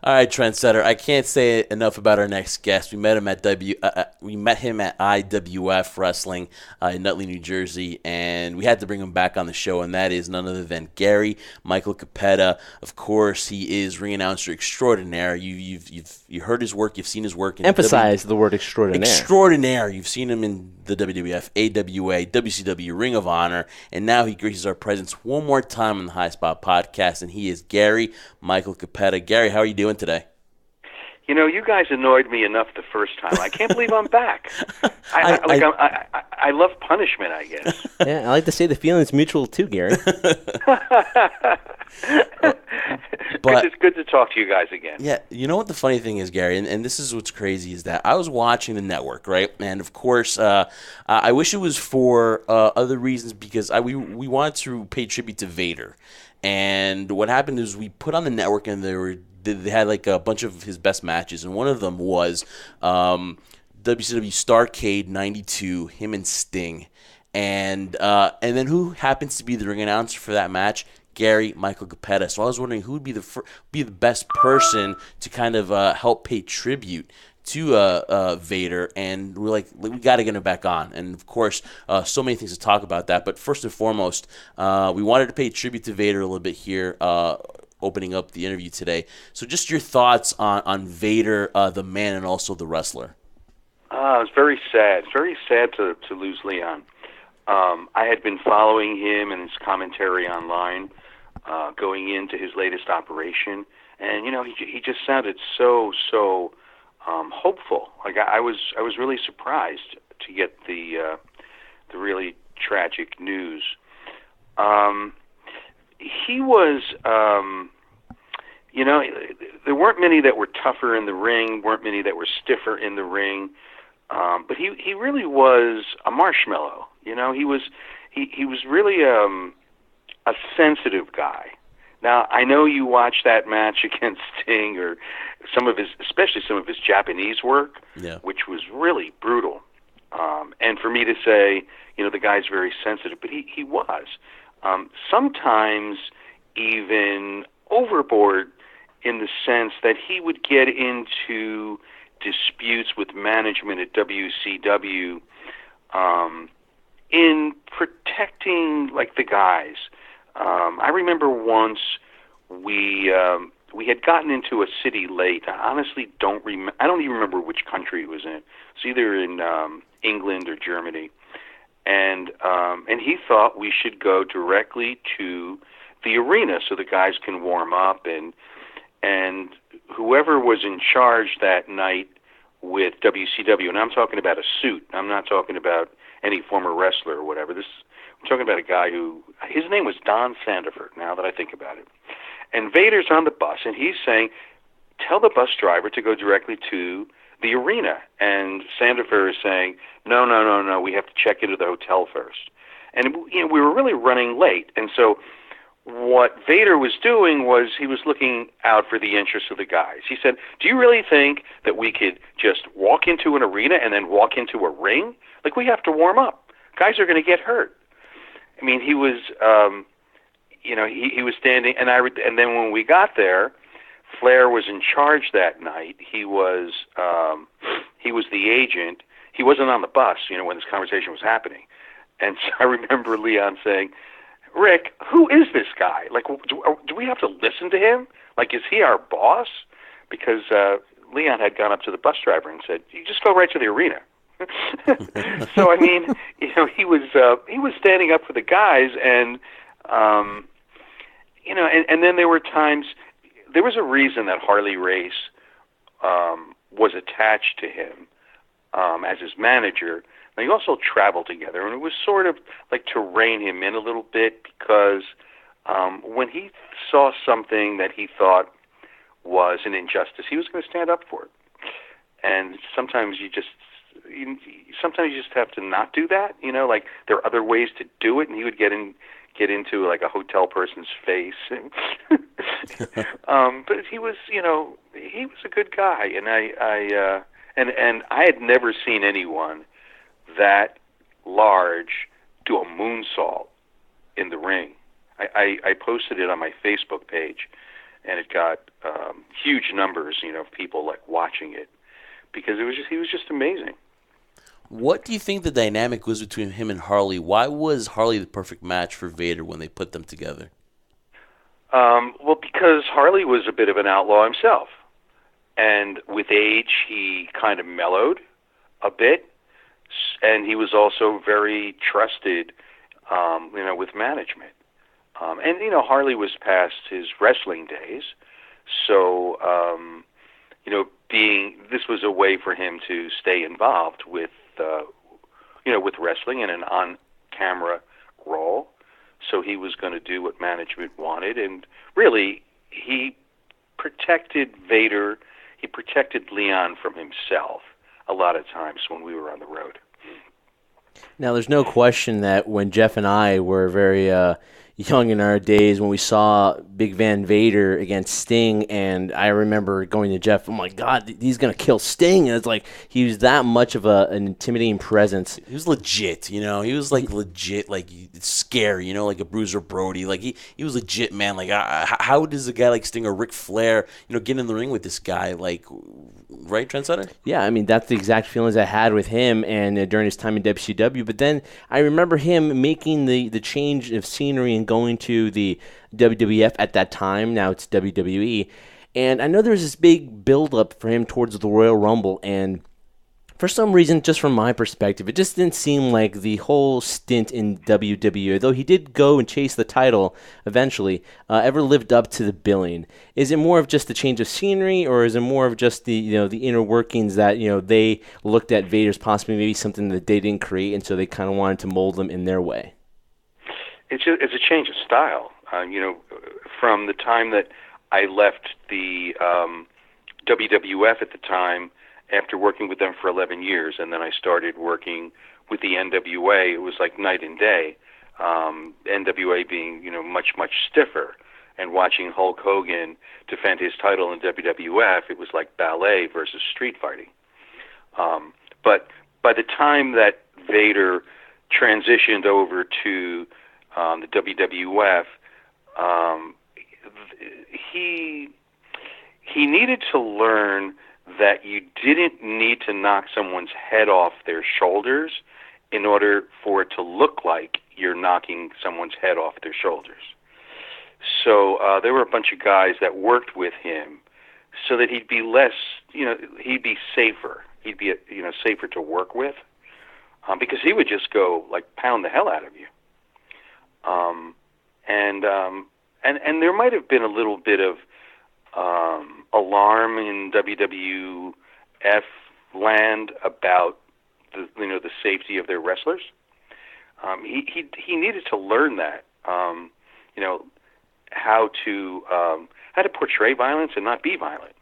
All right, Trendsetter. I can't say enough about our next guest. We met him at IWF Wrestling in Nutley, New Jersey, and we had to bring him back on the show. And that is none other than Gary Michael Cappetta. Of course, he is ring announcer extraordinaire. You heard his work. You've seen his work in Emphasize the word extraordinaire. Extraordinaire. You've seen him in the WWF, AWA, WCW, Ring of Honor, and now he graces our presence one more time on the High Spot Podcast, and he is Gary Michael Cappetta. Gary, how are you doing today? You know, you guys annoyed me enough the first time. I can't believe I'm back. I love punishment, I guess. Yeah, I like to say the feeling's mutual too, Gary. But it's good to talk to you guys again. Yeah, you know what the funny thing is, Gary, and this is what's crazy, is that I was watching the network, right? And, of course, I wish it was for other reasons, because we wanted to pay tribute to Vader. And what happened is we put on the network, and they had like a bunch of his best matches, and one of them was WCW Starrcade '92, him and Sting, and then who happens to be the ring announcer for that match? Gary Michael Cappetta. So I was wondering who would be the best person to kind of help pay tribute to Vader, and we're like, we got to get him back on. And of course, so many things to talk about that. But first and foremost, we wanted to pay tribute to Vader a little bit here, opening up the interview today. So just your thoughts on Vader, the man, and also the wrestler. It's very sad. It's very sad to lose Leon. I had been following him and his commentary online going into his latest operation, and you know, he just sounded so hopeful. Like I was really surprised to get the really tragic news. He was, you know, there weren't many that were tougher in the ring, weren't many that were stiffer in the ring, but he really was a marshmallow. You know, he was really a sensitive guy. Now, I know you watched that match against Sting, or especially some of his Japanese work, yeah, which was really brutal. And for me to say, you know, the guy's very sensitive, but he was. Sometimes even overboard, in the sense that he would get into disputes with management at WCW in protecting, like, the guys. I remember once we had gotten into a city late. I honestly don't remember. I don't even remember which country it was in. It's either in England or Germany. And he thought we should go directly to the arena so the guys can warm up, and whoever was in charge that night with WCW, and I'm talking about a suit. I'm not talking about any former wrestler or whatever. I'm talking about a guy who, his name was Don Sandiford, now that I think about it. And Vader's on the bus, and he's saying, tell the bus driver to go directly to the arena. And Sandiford is saying, no, we have to check into the hotel first. And you know, we were really running late. And so what Vader was doing was he was looking out for the interests of the guys. He said, do you really think that we could just walk into an arena and then walk into a ring? Like, we have to warm up. Guys are going to get hurt. I mean, he was, you know, he was standing, and then when we got there, Flair was in charge that night. He was the agent. He wasn't on the bus, you know, when this conversation was happening. And so I remember Leon saying, Rick, who is this guy? Like, do we have to listen to him? Like, is he our boss? Because Leon had gone up to the bus driver and said, you just go right to the arena. So, I mean, you know, he was standing up for the guys, and, you know, and then there were times, there was a reason that Harley Race was attached to him as his manager. They also traveled together, and it was sort of like to rein him in a little bit, because when he saw something that he thought was an injustice, he was going to stand up for it. And sometimes you just have to not do that. You know, like, there are other ways to do it, and he would get into like a hotel person's face. But he was, you know, he was a good guy, and I had never seen anyone that large do a moonsault in the ring. I posted it on my Facebook page, and it got huge numbers, of people like watching it because he was just amazing. What do you think the dynamic was between him and Harley? Why was Harley the perfect match for Vader when they put them together? Well, because Harley was a bit of an outlaw himself, and with age he kind of mellowed a bit, and he was also very trusted, with management. And Harley was past his wrestling days, so this was a way for him to stay involved with with wrestling in an on-camera role. So he was going to do what management wanted, and really he protected Vader. He protected Leon from himself a lot of times when we were on the road. Now, there's no question that when Jeff and I were very young in our days, when we saw Big Van Vader against Sting, and I remember going to Jeff, oh my God, he's going to kill Sting. And it's like he was that much of an intimidating presence. He was legit, He was like legit, like scary, like a Bruiser Brody. Like he was legit, man. Like how does a guy like Sting or Ric Flair, get in the ring with this guy? Like, right, Trendsetter? Yeah, I mean, that's the exact feelings I had with him and during his time in WCW. But then I remember him making the change of scenery and going to the WWF at that time. Now it's WWE. And I know there was this big build-up for him towards the Royal Rumble. And for some reason, just from my perspective, it just didn't seem like the whole stint in WWE, though he did go and chase the title eventually, ever lived up to the billing. Is it more of just the change of scenery, or is it more of just the the inner workings that they looked at Vader's possibly maybe something that they didn't create, and so they kind of wanted to mold them in their way? It's a change of style. From the time that I left the WWF at the time, after working with them for 11 years, and then I started working with the NWA, it was like night and day. NWA being, much, much stiffer, and watching Hulk Hogan defend his title in WWF, it was like ballet versus street fighting. But by the time that Vader transitioned over to the WWF, he needed to learn that you didn't need to knock someone's head off their shoulders in order for it to look like you're knocking someone's head off their shoulders. So there were a bunch of guys that worked with him so that he'd be less, he'd be safer. He'd be, safer to work with, because he would just go like pound the hell out of you. And there might have been a little bit of alarm in WWF land about the safety of their wrestlers. He needed to learn that, how to portray violence and not be violent.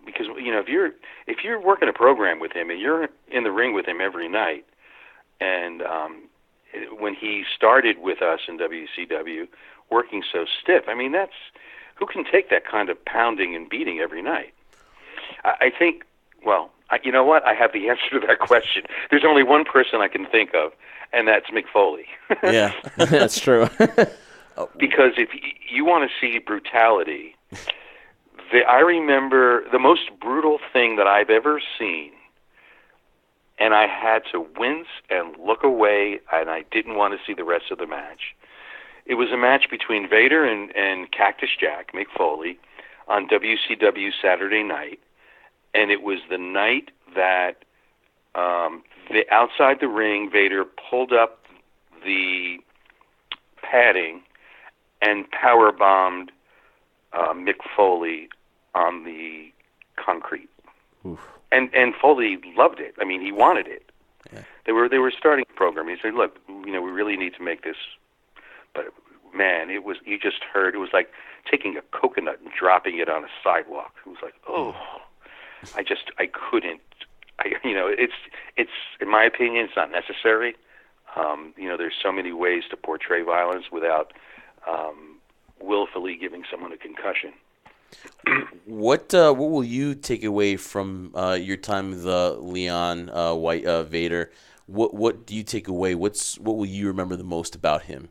Because if you're working a program with him and you're in the ring with him every night, and when he started with us in WCW, working so stiff, I mean, who can take that kind of pounding and beating every night? I think, well, you know what? I have the answer to that question. There's only one person I can think of, and that's Mick Foley. Yeah, that's true. Because if you want to see brutality, I remember the most brutal thing that I've ever seen, and I had to wince and look away, and I didn't want to see the rest of the match. It was a match between Vader and Cactus Jack, Mick Foley, on WCW Saturday night, and it was the night that outside the ring, Vader pulled up the padding and power-bombed Mick Foley on the concrete. Oof. And Foley loved it. I mean, he wanted it. Yeah. They were starting a program. He said, "Look, we really need to make this." But man, you just heard, it was like taking a coconut and dropping it on a sidewalk. It was like, oh, I couldn't. It's in my opinion, it's not necessary. There's so many ways to portray violence without willfully giving someone a concussion. What will you take away from your time with Leon Vader? What do you take away? What will you remember the most about him?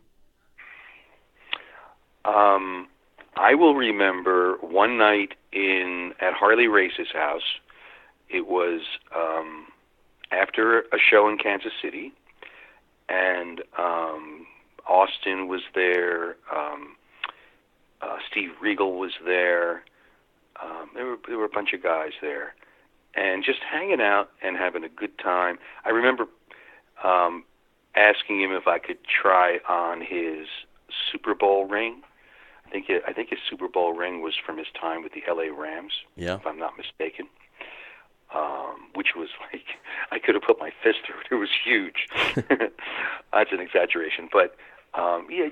I will remember one night at Harley Race's house. It was after a show in Kansas City, and Austin was there. Steve Regal was there. There were a bunch of guys there, and just hanging out and having a good time. I remember asking him if I could try on his Super Bowl ring. I think his Super Bowl ring was from his time with the LA Rams, if I'm not mistaken. Which was like, I could have put my fist through it. It was huge. That's an exaggeration, but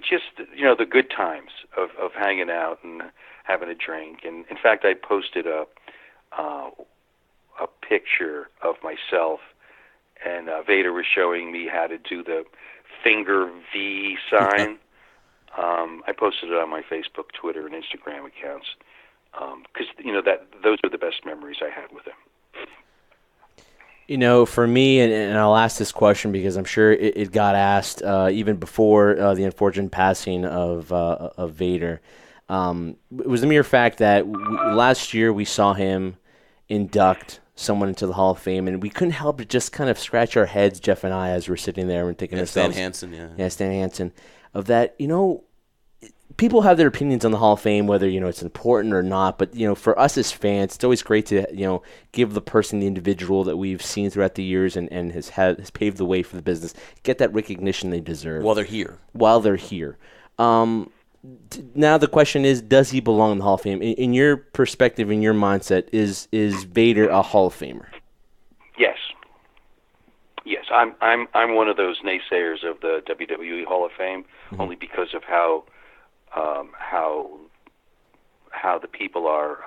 just the good times of hanging out and having a drink. And in fact, I posted a picture of myself, and Vader was showing me how to do the finger V sign. I posted it on my Facebook, Twitter, and Instagram accounts because those are the best memories I had with him. For me, and I'll ask this question because I'm sure it got asked even before the unfortunate passing of Vader. It was the mere fact that last year we saw him induct someone into the Hall of Fame, and we couldn't help but just kind of scratch our heads, Jeff and I, as we're sitting there and thinking ourselves. Stan Hansen, Yeah, Stan Hansen. Of that, people have their opinions on the Hall of Fame, whether it's important or not. But for us as fans, it's always great to give the person, the individual that we've seen throughout the years and has paved the way for the business, get that recognition they deserve while they're here. Now the question is, does he belong in the Hall of Fame? In your perspective, in your mindset, is Vader a Hall of Famer? Yes. Yes, I'm one of those naysayers of the WWE Hall of Fame, only because of how the people are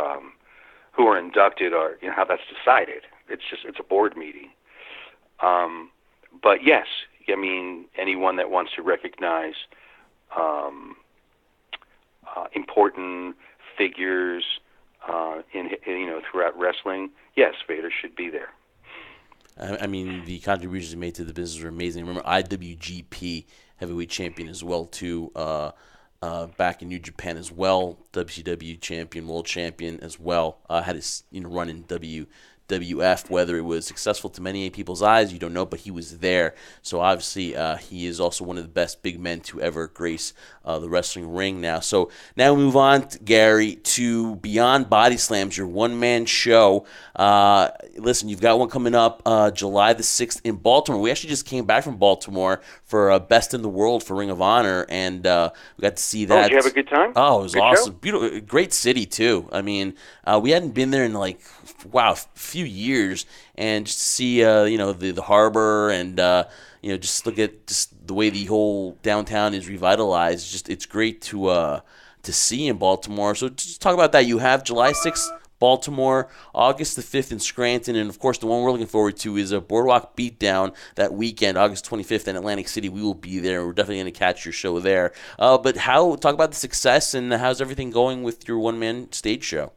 who are inducted are, how that's decided. It's a board meeting. But yes, I mean, anyone that wants to recognize important figures throughout wrestling, yes, Vader should be there. I mean, the contributions he made to the business are amazing. Remember, IWGP heavyweight champion as well, too, back in New Japan as well, WCW champion, world champion as well. Had his run in WWF. Whether it was successful to many people's eyes, you don't know, but he was there. So obviously, he is also one of the best big men to ever grace the wrestling ring now. So now we move on, Gary, to Beyond Bodyslams, your one-man show. Listen, you've got one coming up July the 6th in Baltimore. We actually just came back from Baltimore for Best in the World for Ring of Honor, and we got to see that. Oh, did you have a good time? Oh, it was good awesome. Show? Beautiful, great city, too. I mean, we hadn't been there in few years, and just to see the harbor and just look at just the way the whole downtown is revitalized. It's great to see in Baltimore. So just talk about that. You have July 6th Baltimore, August the 5th in Scranton, and of course the one we're looking forward to is a Boardwalk Beatdown that weekend, August 25th in Atlantic City. We will be there. We're definitely going to catch your show there. But talk about the success and how's everything going with your one-man stage show?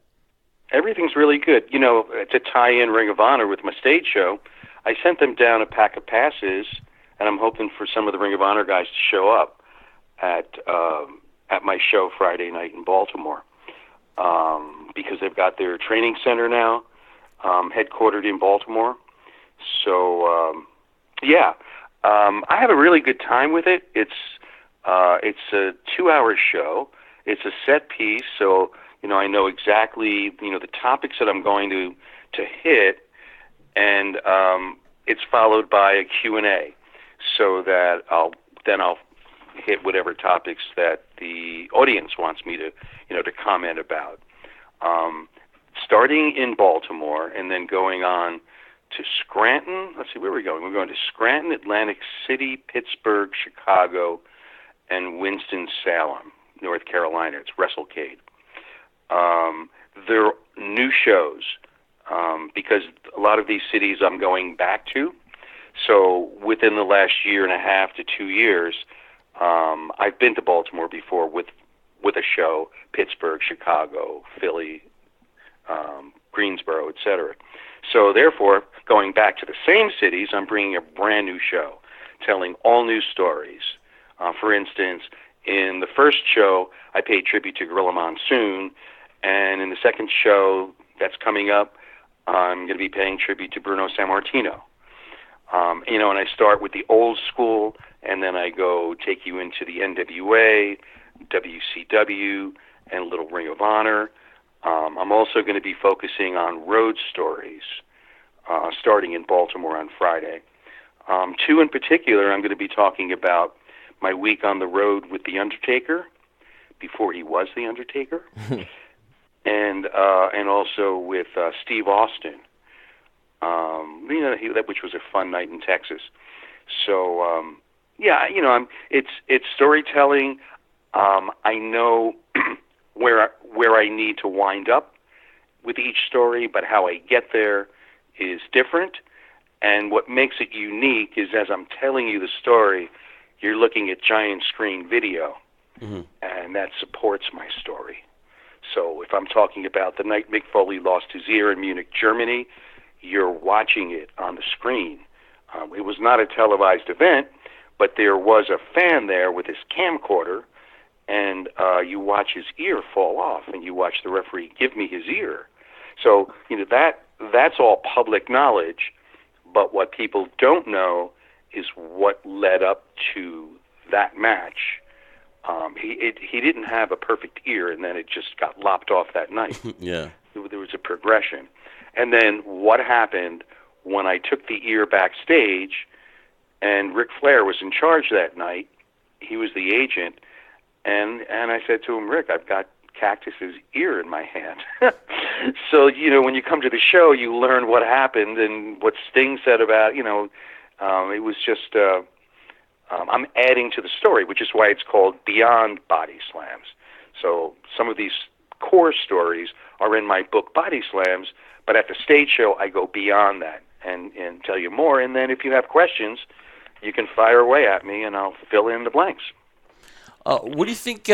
Everything's really good. To tie in Ring of Honor with my stage show, I sent them down a pack of passes, and I'm hoping for some of the Ring of Honor guys to show up at my show Friday night in Baltimore, because they've got their training center now, headquartered in Baltimore. So, I have a really good time with it. It's a 2-hour show. It's a set piece, so I know exactly, the topics that I'm going to hit, and it's followed by a Q&A, so that I'll hit whatever topics that the audience wants me to comment about. Starting in Baltimore and then going on to Scranton. Let's see, where are we going? We're going to Scranton, Atlantic City, Pittsburgh, Chicago, and Winston-Salem, North Carolina. It's WrestleCade. They're new shows because a lot of these cities I'm going back to. So within the last year and a half to 2 years, I've been to Baltimore before with a show, Pittsburgh, Chicago, Philly, Greensboro, etc. So therefore, going back to the same cities, I'm bringing a brand new show, telling all new stories. For instance, In the first show, I paid tribute to Gorilla Monsoon, and in the second show that's coming up, I'm going to be paying tribute to Bruno Sammartino. And I start with the old school, and then I go take you into the NWA, WCW, and a little Ring of Honor. I'm also going to be focusing on road stories, starting in Baltimore on Friday. Two in particular, I'm going to be talking about my week on the road with The Undertaker, before he was The Undertaker, and also with Steve Austin. Which was a fun night in Texas. So it's storytelling. I know where I need to wind up with each story, but how I get there is different. And what makes it unique is, as I'm telling you the story, you're looking at giant screen video, and that supports my story. So if I'm talking about the night Mick Foley lost his ear in Munich, Germany, you're watching it on the screen. It was not a televised event, but there was a fan there with his camcorder, and you watch his ear fall off, and you watch the referee give me his ear. So that's all public knowledge, but what people don't know is what led up to that match. He didn't have a perfect ear, and then it just got lopped off that night. Yeah. There was a progression. And then what happened when I took the ear backstage, and Ric Flair was in charge that night. He was the agent, and I said to him, Rick, I've got Cactus's ear in my hand. So, when you come to the show, you learn what happened and what Sting said about, it was just, I'm adding to the story, which is why it's called Beyond Bodyslams. So some of these core stories are in my book, Bodyslams, but at the stage show, I go beyond that and tell you more. And then if you have questions, you can fire away at me, and I'll fill in the blanks. What do you think?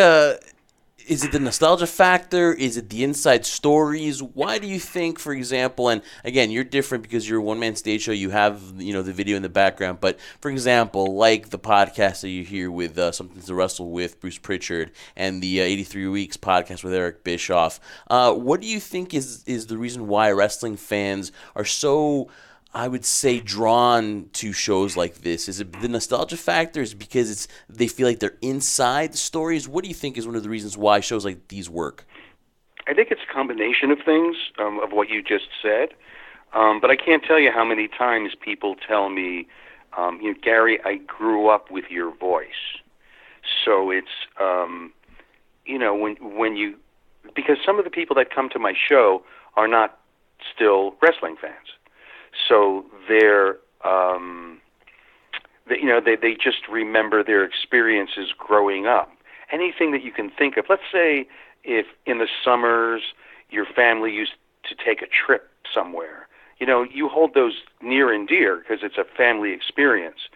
Is it the nostalgia factor? Is it the inside stories? Why do you think, for example, and again, you're different because you're a one-man stage show. You have, the video in the background. But, for example, like the podcast that you hear with Something to Wrestle with Bruce Pritchard and the 83 Weeks podcast with Eric Bischoff, what do you think is the reason why wrestling fans are so, I would say, drawn to shows like this? Is it the nostalgia factor? Is it because they feel like they're inside the stories? What do you think is one of the reasons why shows like these work? I think it's a combination of things, of what you just said. But I can't tell you how many times people tell me, Gary, I grew up with your voice. So it's, when you, because some of the people that come to my show are not still wrestling fans. So they just remember their experiences growing up. Anything that you can think of. Let's say if in the summers your family used to take a trip somewhere. You hold those near and dear because it's a family experience.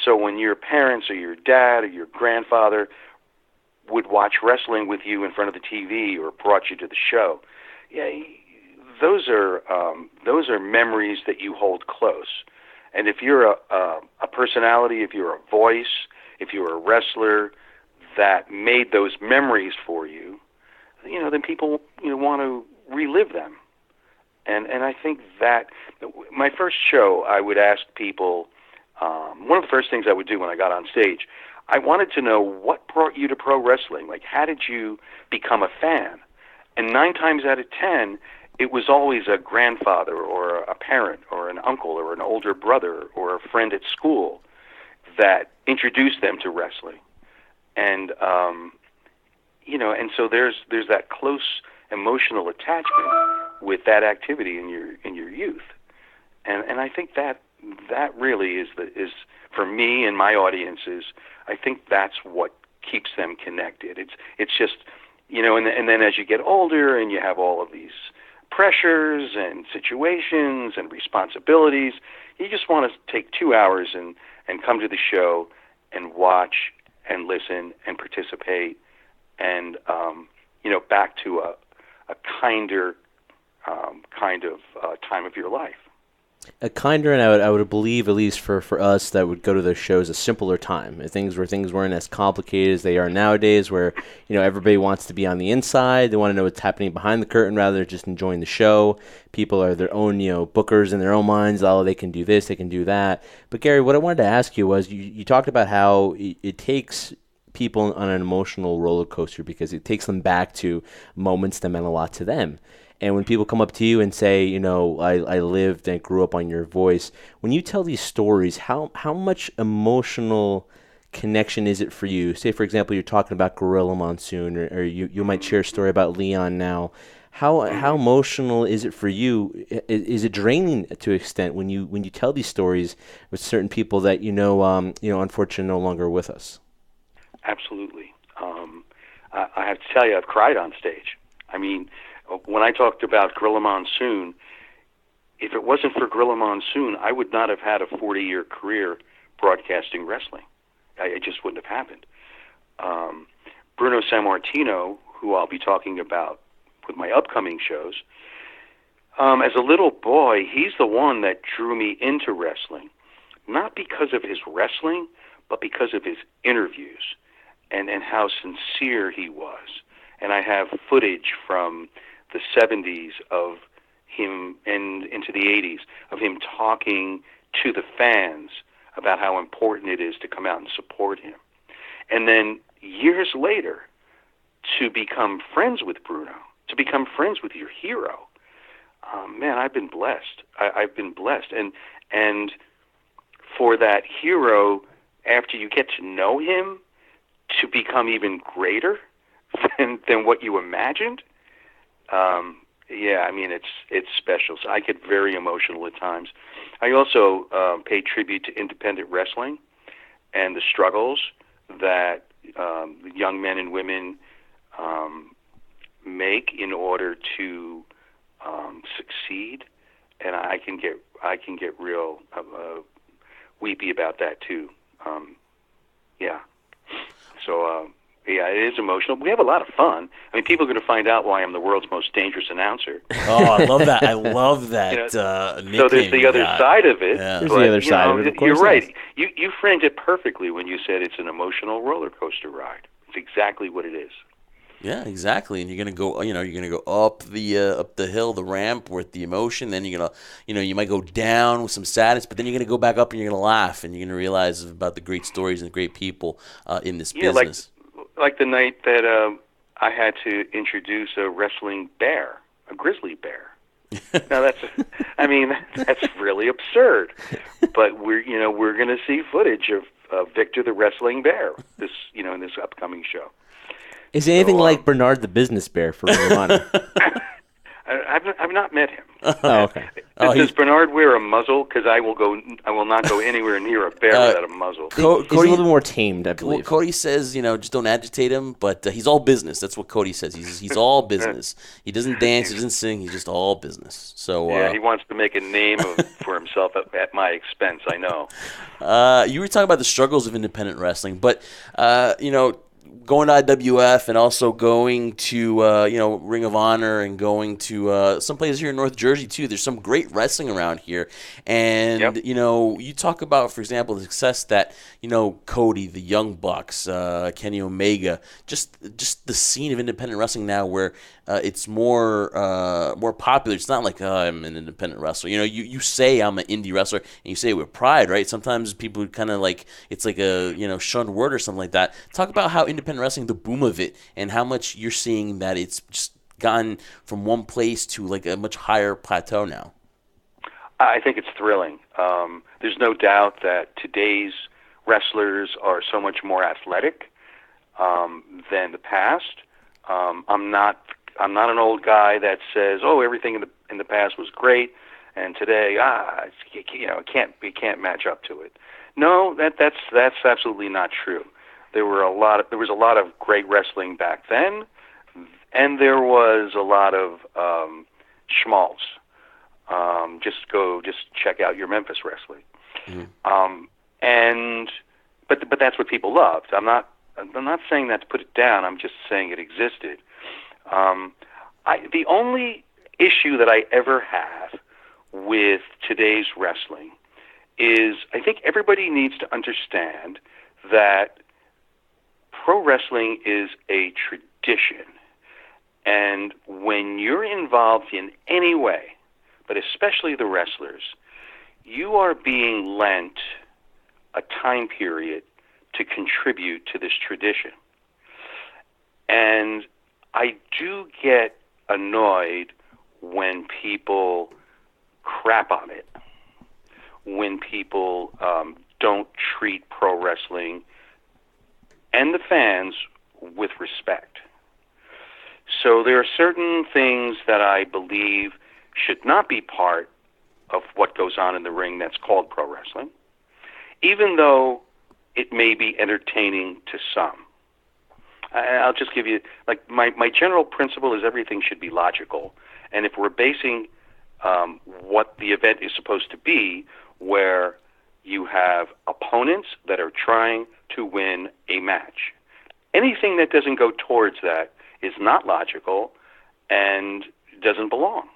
So when your parents or your dad or your grandfather would watch wrestling with you in front of the TV or brought you to the show, those are memories that you hold close. And if you're a personality, if you're a voice, if you're a wrestler that made those memories for you, then people want to relive them. And I think that my first show, I would ask people, one of the first things I would do when I got on stage, I wanted to know what brought you to pro wrestling. Like, how did you become a fan? And 9 times out of 10, it was always a grandfather or a parent or an uncle or an older brother or a friend at school that introduced them to wrestling. And, and so there's that close emotional attachment with that activity in your youth. And I think that really is for me and my audiences, I think that's what keeps them connected. It's just, and then as you get older and you have all of these pressures and situations and responsibilities, you just want to take 2 hours and come to the show and watch and listen and participate and, back to a kinder kind of time of your life. A kinder, and I would believe, at least for us that would go to those shows, a simpler time. Things weren't as complicated as they are nowadays, where everybody wants to be on the inside. They want to know what's happening behind the curtain rather than just enjoying the show. People are their own bookers in their own minds. Oh, they can do this, they can do that. But Gary, what I wanted to ask you was, you talked about how it takes people on an emotional roller coaster because it takes them back to moments that meant a lot to them. And when people come up to you and say, I lived and grew up on your voice, when you tell these stories, how much emotional connection is it for you? Say, for example, you're talking about Gorilla Monsoon, or you might share a story about Leon now. How emotional is it for you? Is it draining to an extent when you tell these stories with certain people that unfortunately no longer with us? Absolutely. I have to tell you, I've cried on stage. I mean, when I talked about Gorilla Monsoon, if it wasn't for Gorilla Monsoon, I would not have had a 40-year career broadcasting wrestling. It just wouldn't have happened. Bruno Sammartino, who I'll be talking about with my upcoming shows, as a little boy, he's the one that drew me into wrestling, not because of his wrestling, but because of his interviews and how sincere he was. And I have footage from the 70s of him and into the 80s of him talking to the fans about how important it is to come out and support him. And then years later, to become friends with Bruno, to become friends with your hero, man, I've been blessed. I've been blessed. And for that hero, after you get to know him, to become even greater than what you imagined, I mean, it's special. So I get very emotional at times. I also pay tribute to independent wrestling and the struggles that young men and women make in order to succeed, and I can get real weepy about that too. Yeah, it is emotional. We have a lot of fun. I mean, people are going to find out why I'm the world's most dangerous announcer. Oh, I love that. I love that. So there's the other side of it. Yeah. There's the other side of it, of course. You're right. You framed it perfectly when you said it's an emotional roller coaster ride. It's exactly what it is. Yeah, exactly. And you're gonna go, up the hill, the ramp with the emotion. Then you're gonna, you might go down with some sadness, but then you're gonna go back up and you're gonna laugh, and you're gonna realize about the great stories and the great people in this business. Like the night that I had to introduce a wrestling bear, a grizzly bear. Now that's really absurd. But we're going to see footage of Victor the wrestling bear in this upcoming show. Is it anything like Bernard the business bear for Ring of Honor? I've not met him. Oh, okay. Does Bernard wear a muzzle? Because I will not go anywhere near a bear without a muzzle. He's a little bit more tamed, I believe. Cody says, just don't agitate him, but he's all business. That's what Cody says. He's all business. He doesn't dance, he doesn't sing, he's just all business. So he wants to make a name for himself at my expense, I know. You were talking about the struggles of independent wrestling, but going to IWF and also going to Ring of Honor and going to some places here in North Jersey too. There's some great wrestling around here, and you talk about, for example, the success that Cody, the Young Bucks, Kenny Omega, just the scene of independent wrestling now, where it's more popular. It's not like I'm an independent wrestler. You say I'm an indie wrestler, and you say it with pride, right? Sometimes people kind of like it's like a shunned word or something like that. Talk about how independent wrestling, the boom of it, and how much you're seeing that it's just gone from one place to like a much higher plateau now. I think it's thrilling. There's no doubt that today's wrestlers are so much more athletic than the past. I'm not an old guy that says, "Oh, everything in the past was great, and today, it can't match up to it." No, that's absolutely not true. There was a lot of great wrestling back then, and there was a lot of schmaltz. Just check out your Memphis wrestling. Mm-hmm. But that's what people loved. I'm not saying that to put it down. I'm just saying it existed. The only issue that I ever have with today's wrestling is I think everybody needs to understand that pro wrestling is a tradition. And when you're involved in any way, but especially the wrestlers, you are being lent a time period to contribute to this tradition. And I do get annoyed when people crap on it, when people don't treat pro wrestling and the fans with respect. So there are certain things that I believe should not be part of what goes on in the ring that's called pro wrestling, even though it may be entertaining to some. I'll just give you, like, my general principle is everything should be logical. And if we're basing what the event is supposed to be, where you have opponents that are trying to win a match, anything that doesn't go towards that is not logical and doesn't belong.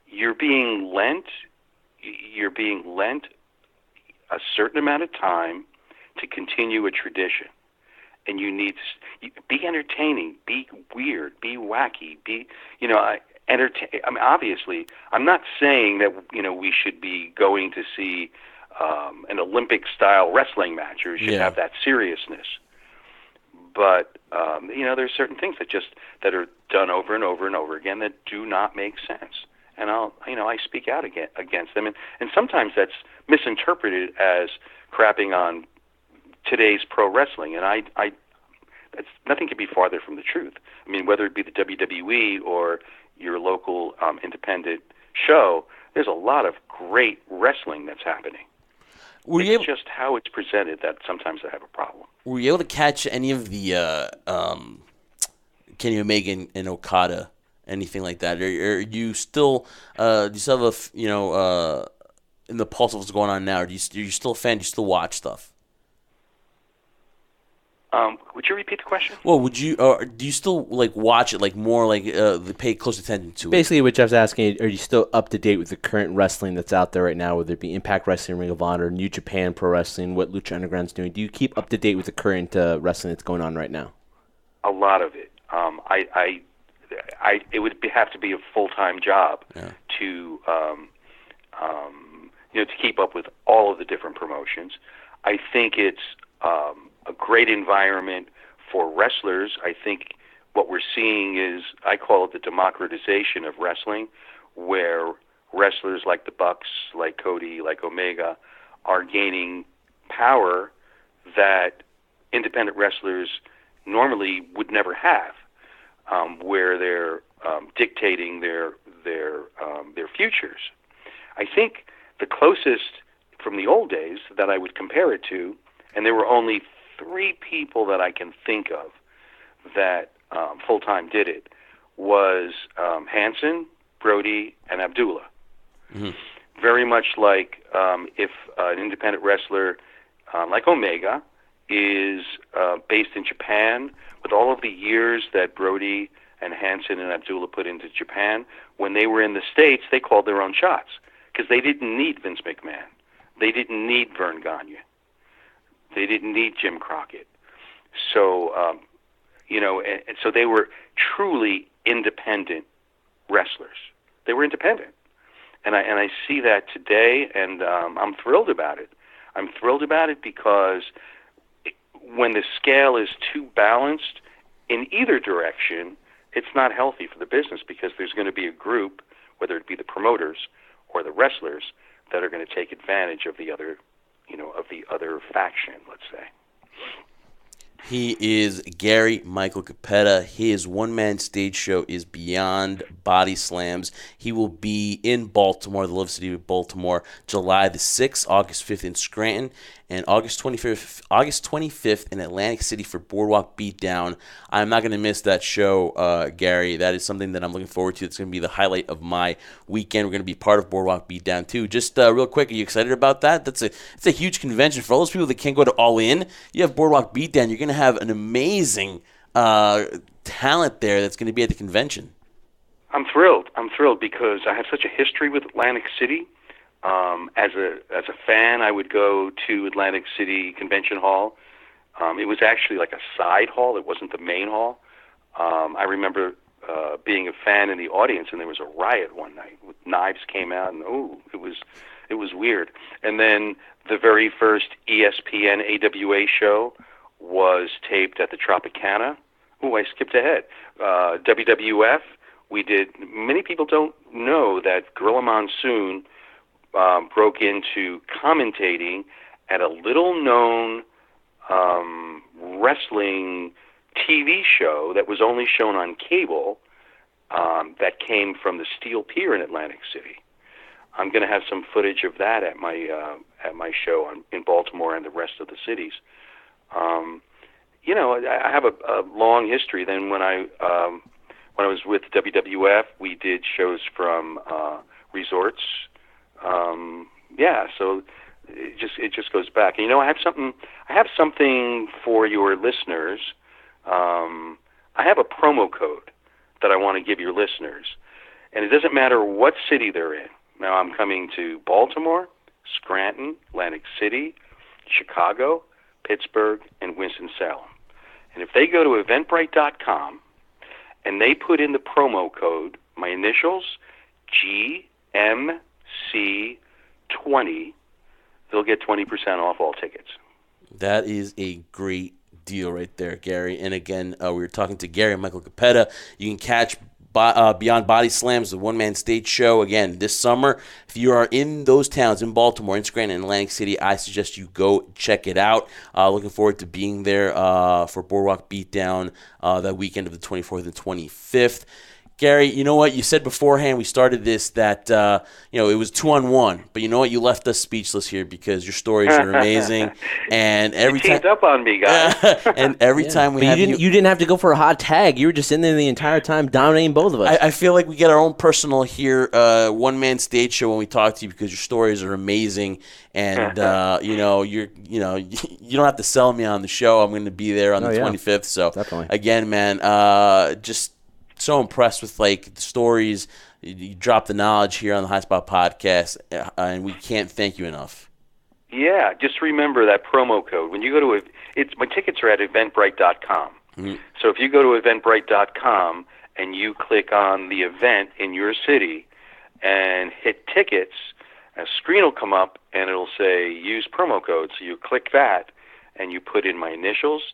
You're being lent a certain amount of time to continue a tradition. And you need to be entertaining, be weird, be wacky, be, entertain. I mean, obviously, I'm not saying that, we should be going to see an Olympic-style wrestling match, or we should have that seriousness. But, there's certain things that are done over and over and over again that do not make sense. And I speak out against them. And sometimes that's misinterpreted as crapping on today's pro wrestling. And that's nothing could be farther from the truth. I mean, whether it be the WWE or your local independent show, there's a lot of great wrestling that's happening. It's just how it's presented that sometimes I have a problem. Were you able to catch any of the Kenny Omega and Okada, anything like that? Or are you still do you still have in the pulse of what's going on now? Are you still a fan? Do you still watch stuff? Would you repeat the question? Well, do you still watch it more pay close attention to it? Basically, what Jeff's asking, are you still up to date with the current wrestling that's out there right now, whether it be Impact Wrestling, Ring of Honor, New Japan Pro Wrestling, what Lucha Underground's doing? Do you keep up to date with the current wrestling that's going on right now? A lot of it. It would have to be a full-time job to keep up with all of the different promotions. I think it's a great environment for wrestlers. I think what we're seeing is, I call it the democratization of wrestling, where wrestlers like the Bucks, like Cody, like Omega, are gaining power that independent wrestlers normally would never have, where they're dictating their futures. I think the closest from the old days that I would compare it to, and there were only 3 people that I can think of that full-time did it, was Hansen, Brody, and Abdullah. Mm-hmm. Very much like if an independent wrestler like Omega is based in Japan, with all of the years that Brody and Hansen and Abdullah put into Japan, when they were in the States, they called their own shots because they didn't need Vince McMahon. They didn't need Vern Gagne. They didn't need Jim Crockett. So, and so they were truly independent wrestlers. They were independent. And I see that today, and I'm thrilled about it. I'm thrilled about it because when the scale is too balanced in either direction, it's not healthy for the business, because there's going to be a group, whether it be the promoters or the wrestlers, that are going to take advantage of the other faction, let's say. He is Gary Michael Cappetta. His one-man stage show is Beyond Bodyslams. He will be in Baltimore, the Love City of Baltimore, July the 6th, August 5th in Scranton, and August 25th in Atlantic City for Boardwalk Beatdown. I'm not going to miss that show, Gary. That is something that I'm looking forward to. It's going to be the highlight of my weekend. We're going to be part of Boardwalk Beatdown, too. Just real quick, are you excited about that? It's a huge convention. For all those people that can't go to All In, you have Boardwalk Beatdown. You're going to have an amazing talent there that's going to be at the convention. I'm thrilled. I'm thrilled because I have such a history with Atlantic City. As a fan, I would go to Atlantic City Convention Hall. It was actually like a side hall. It wasn't the main hall. I remember being a fan in the audience, and there was a riot one night. Knives came out, and it was weird. And then the very first ESPN AWA show was taped at the Tropicana. I skipped ahead. WWF, we did. Many people don't know that Gorilla Monsoon broke into commentating at a little-known wrestling TV show that was only shown on cable that came from the Steel Pier in Atlantic City. I'm going to have some footage of that at my show in Baltimore and the rest of the cities. I have a long history. Then when I was with WWF, we did shows from resorts. So it just goes back. And, I have something for your listeners. I have a promo code that I want to give your listeners, and it doesn't matter what city they're in. Now, I'm coming to Baltimore, Scranton, Atlantic City, Chicago, Pittsburgh, and Winston-Salem. And if they go to Eventbrite.com and they put in the promo code, my initials, GMC20, they'll get 20% off all tickets. That is a great deal right there, Gary. And again, we were talking to Gary and Michael Cappetta. You can catch Beyond Bodyslams, the one-man stage show, again, this summer. If you are in those towns, in Baltimore, in Scranton, and Atlantic City, I suggest you go check it out. Looking forward to being there for Boardwalk Beatdown that weekend of the 24th and 25th. Gary, you know what? You said beforehand we started this that, it was 2-on-1. But you know what? You left us speechless here because your stories are amazing. And every time... teamed up on me, guys. And every time we have you didn't have to go for a hot tag. You were just in there the entire time dominating both of us. I feel like we get our own personal here, one-man stage show when we talk to you because your stories are amazing. And, you don't have to sell me on the show. I'm going to be there on the 25th. So, definitely. Again, man, just... so impressed with the stories. You drop the knowledge here on the High Spot podcast, and we can't thank you enough. Yeah, just remember that promo code. When you go to my tickets are at Eventbrite.com. Mm-hmm. So if you go to Eventbrite.com and you click on the event in your city and hit tickets, a screen will come up and it'll say use promo code. So you click that and you put in my initials,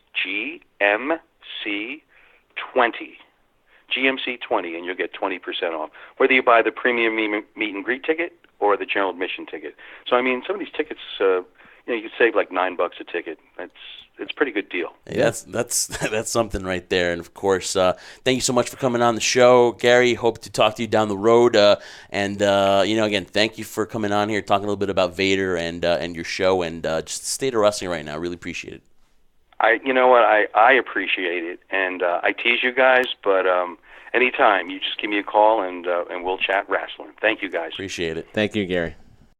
GMC20, and you'll get 20% off, whether you buy the premium meet and greet ticket or the general admission ticket. So, some of these tickets, you could save like $9 a ticket. It's a pretty good deal. Hey, that's something right there. And of course, thank you so much for coming on the show, Gary. Hope to talk to you down the road. Again, thank you for coming on here, talking a little bit about Vader and your show and just the state of wrestling right now. I really appreciate it. I appreciate it, and I tease you guys, but anytime you just give me a call and we'll chat wrestling. Thank you, guys. Appreciate it. Thank you, Gary.